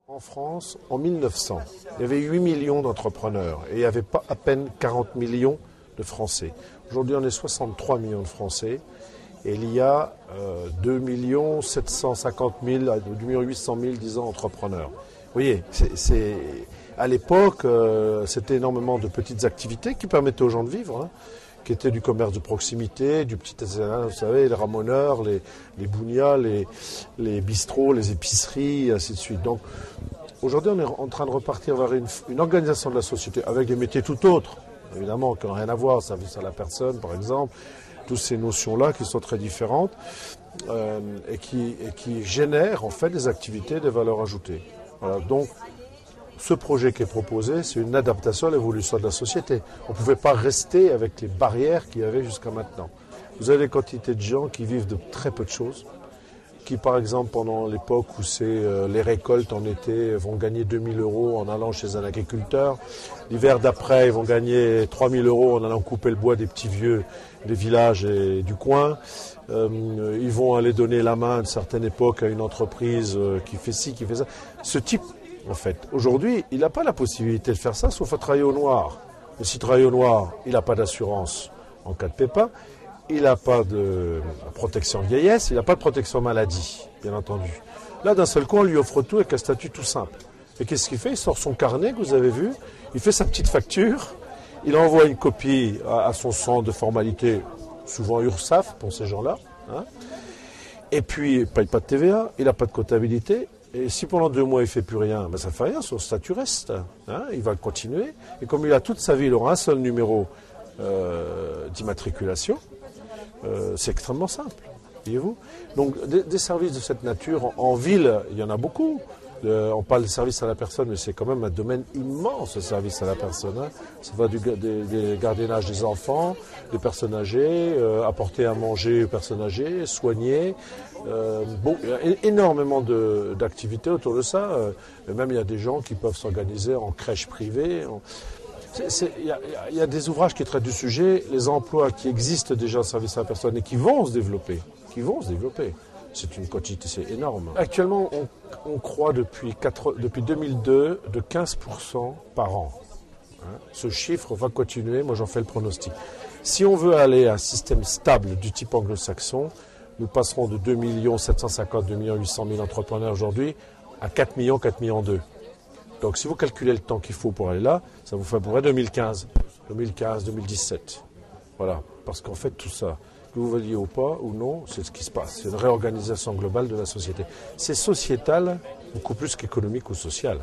En France, en 1900, il y avait 8 millions d'entrepreneurs et il y avait pas à peine 40 millions de Français. Aujourd'hui, on est 63 millions de Français et il y a 2 750 000, 2 800 000, disons, entrepreneurs. Vous voyez, à l'époque, c'était énormément de petites activités qui permettaient aux gens de vivre, hein, qui étaient du commerce de proximité, du petit artisanat, vous savez, les ramoneurs, les bougnats, les bistrots, les épiceries, et ainsi de suite. Donc, aujourd'hui, on est en train de repartir vers une organisation de la société avec des métiers tout autres, évidemment, qui n'ont rien à voir, service à la personne, par exemple, toutes ces notions-là qui sont très différentes et qui génèrent, en fait, des activités, des valeurs ajoutées. Voilà, donc, ce projet qui est proposé, c'est une adaptation à l'évolution de la société. On ne pouvait pas rester avec les barrières qu'il y avait jusqu'à maintenant. Vous avez des quantités de gens qui vivent de très peu de choses, qui par exemple pendant l'époque où c'est les récoltes en été vont gagner 2 000 € en allant chez un agriculteur. L'hiver d'après, ils vont gagner 3 000 € en allant couper le bois des petits vieux des villages et du coin. Ils vont aller donner la main à une certaine époque à une entreprise qui fait ci, qui fait ça. Ce type, en fait, aujourd'hui, il n'a pas la possibilité de faire ça, sauf à travailler au noir. Mais s'il travaille au noir, il n'a pas d'assurance en cas de pépin, il n'a pas de protection vieillesse, il n'a pas de protection maladie, bien entendu. Là, d'un seul coup, on lui offre tout avec un statut tout simple. Et qu'est-ce qu'il fait? Il sort son carnet que vous avez vu, il fait sa petite facture, il envoie une copie à son centre de formalité, souvent URSSAF pour ces gens-là, hein. Et puis il ne paye pas de TVA, il n'a pas de comptabilité. Et si pendant 2 mois il ne fait plus rien, ben ça ne fait rien, son statut reste. Hein, il va continuer. Et comme il a toute sa vie, il aura un seul numéro d'immatriculation, c'est extrêmement simple, voyez-vous. Donc des services de cette nature, en ville, il y en a beaucoup. On parle de service à la personne, mais c'est quand même un domaine immense, le service à la personne. Hein. Ça va des gardiennages des enfants, des personnes âgées, apporter à manger aux personnes âgées, soigner. Bon, il y a énormément d'activités autour de ça. Et même il y a des gens qui peuvent s'organiser en crèche privée. Il y a des ouvrages qui traitent du sujet, les emplois qui existent déjà au service à la personne et qui vont se développer. C'est une quantité, c'est énorme. Actuellement, on croît depuis 2002 de 15% par an. Hein. Ce chiffre va continuer, moi j'en fais le pronostic. Si on veut aller à un système stable du type anglo-saxon, nous passerons de 2 750 000, 2 800 000 entrepreneurs aujourd'hui à 4 millions, 4 millions 2. Donc si vous calculez le temps qu'il faut pour aller là, ça vous fait à peu près 2015, 2017. Voilà, parce qu'en fait tout ça, que vous vouliez ou pas ou non, c'est ce qui se passe. C'est une réorganisation globale de la société. C'est sociétal, beaucoup plus qu'économique ou social.